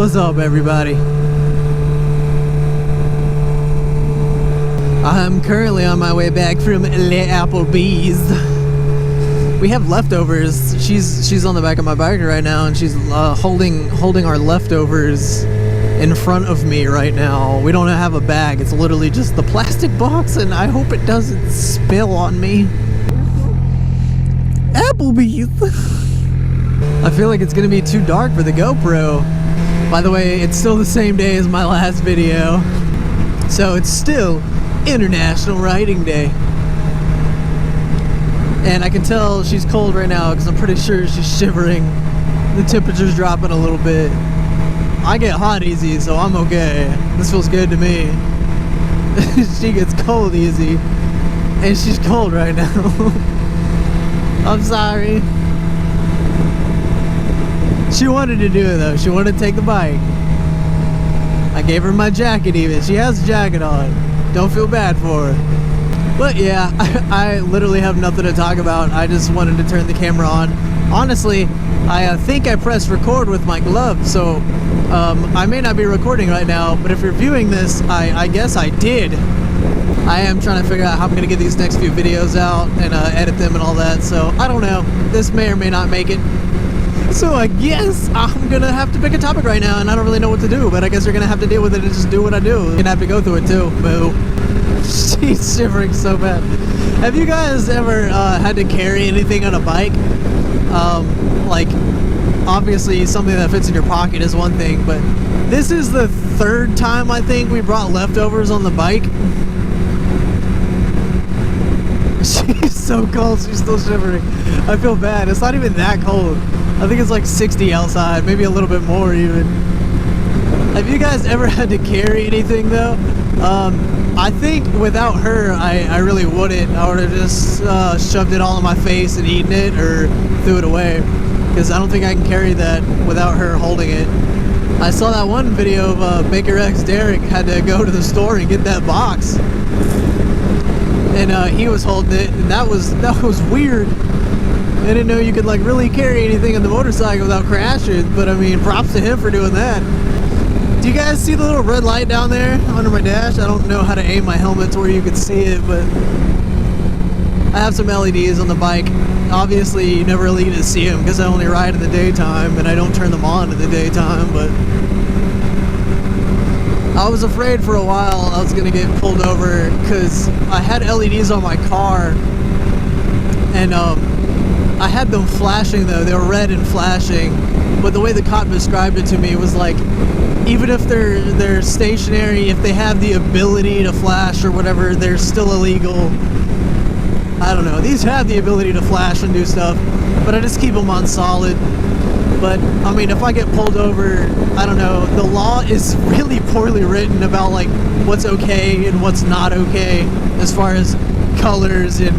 What's up, everybody? I'm currently on my way back from Le Applebee's. We have leftovers. She's on the back of my bike right now, and she's holding our leftovers in front of me right now. We don't have a bag. It's literally just the plastic box, and I hope it doesn't spill on me. Applebee's. I feel like it's gonna be too dark for the GoPro. By the way, it's still the same day as my last video, so it's still International Writing Day. And I can tell she's cold right now because I'm pretty sure she's shivering. The temperature's dropping a little bit. I get hot easy, so I'm okay. This feels good to me. She gets cold easy, and she's cold right now. I'm sorry. She wanted to do it though. She wanted to take the bike. I gave her my jacket even. She has a jacket on. Don't feel bad for her. But yeah, I literally have nothing to talk about. I just wanted to turn the camera on. Honestly, I think I pressed record with my glove, so I may not be recording right now, but if you're viewing this, I guess I did. I am trying to figure out how I'm going to get these next few videos out and edit them and all that, so I don't know. This may or may not make it. So I guess I'm going to have to pick a topic right now, and I don't really know what to do, but I guess you're going to have to deal with it and just do what I do. You're going to have to go through it too. Boo. She's shivering so bad. Have you guys ever had to carry anything on a bike? Like, obviously something that fits in your pocket is one thing, but this is the third time I think we brought leftovers on the bike. She's so cold, she's still shivering. I feel bad. It's not even that cold. I think it's like 60 outside, maybe a little bit more even. Have you guys ever had to carry anything though? I think without her, I really wouldn't. I would have just shoved it all in my face and eaten it or threw it away. Because I don't think I can carry that without her holding it. I saw that one video of Baker X Derek had to go to the store and get that box. And he was holding it, and that was weird. I didn't know you could like really carry anything on the motorcycle without crashing, but I mean, props to him for doing that. Do you guys see the little red light down there under my dash? I don't know how to aim my helmet to where you can see it, but I have some LEDs on the bike. Obviously, you never really get to see them because I only ride in the daytime, and I don't turn them on in the daytime, but I was afraid for a while I was going to get pulled over because I had LEDs on my car, and I had them flashing though. They were red and flashing, but the way the cop described it to me was like, even if they're stationary, if they have the ability to flash or whatever, they're still illegal. I don't know. These have the ability to flash and do stuff, but I just keep them on solid. But I mean, if I get pulled over, I don't know. The law is really poorly written about like what's okay and what's not okay as far as colors and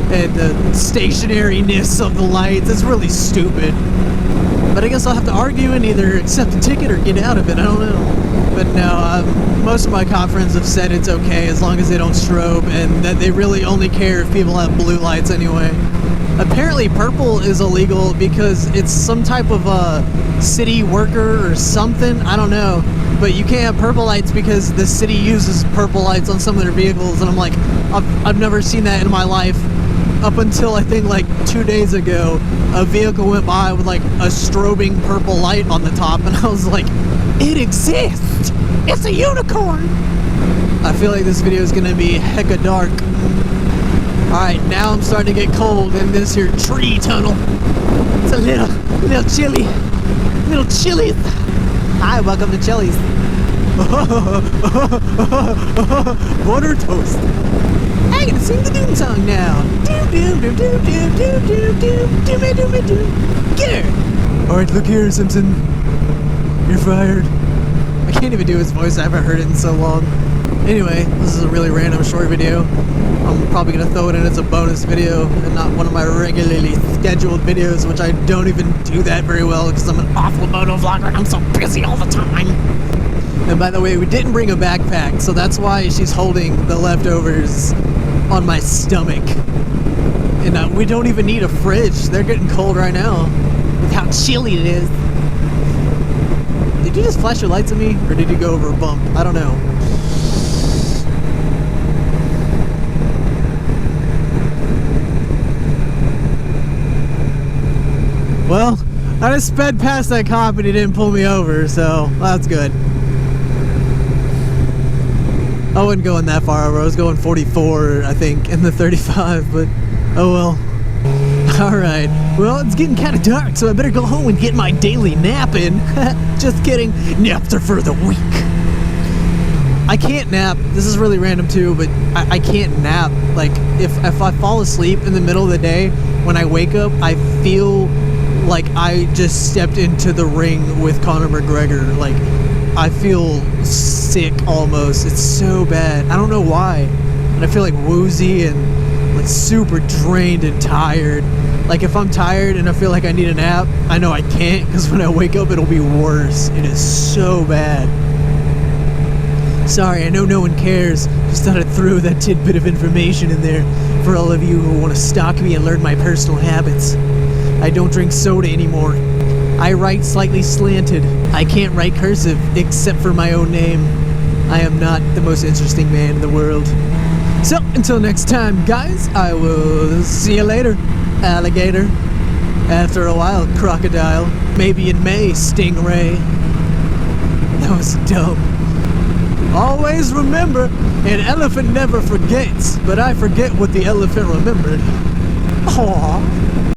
the stationariness of the lights. It's really stupid. But I guess I'll have to argue and either accept the ticket or get out of it. I don't know. But no, most of my cop friends have said it's okay as long as they don't strobe, and that they really only care if people have blue lights anyway. Apparently purple is illegal because it's some type of city worker or something. I don't know. But you can't have purple lights because the city uses purple lights on some of their vehicles, and I'm like, I've never seen that in my life. Up until I think like 2 days ago, a vehicle went by with like a strobing purple light on the top, and I was like, it exists! It's a unicorn! I feel like this video is gonna be hecka dark. Alright, now I'm starting to get cold in this here tree tunnel. It's a little chilly. Little chilly. Hi, welcome to Chili's. Butter toast. I can sing the doom song now. Doom doom doom doom doom doom doom doom doom doom doom. Get her. All right, look here, Simpson. You're fired. I can't even do his voice. I haven't heard it in so long. Anyway, this is a really random short video. I'm probably gonna throw it in as a bonus video and not one of my regularly scheduled videos, which I don't even do that very well because I'm an awful moto vlogger and I'm so busy all the time. And by the way, we didn't bring a backpack, so that's why she's holding the leftovers on my stomach. And we don't even need a fridge. They're getting cold right now with how chilly it is. Did Did you just flash your lights at me? Or did you go over a bump? I don't know. Well, I just sped past that cop and he didn't pull me over, so that's good. I wasn't going that far over. I was going 44, I think, in the 35, but oh well. Alright, well, it's getting kind of dark, so I better go home and get my daily nap in. Just kidding, naps are for the weak. I can't nap. This is really random too, but I can't nap. Like, if I fall asleep in the middle of the day, when I wake up, I feel like I just stepped into the ring with Conor McGregor. Like, I feel sick almost. It's so bad. I don't know why. And I feel like woozy and like super drained and tired. Like, if I'm tired and I feel like I need a nap, I know I can't, because when I wake up it'll be worse. It is so bad. Sorry, I know no one cares. Just thought I'd throw that tidbit of information in there for all of you who want to stalk me and learn my personal habits. I don't drink soda anymore. I write slightly slanted. I can't write cursive except for my own name. I am not the most interesting man in the world. So, until next time, guys, I will see you later, alligator. After a while, crocodile. Maybe in May, stingray. That was dumb. Always remember, an elephant never forgets, but I forget what the elephant remembered. Aww.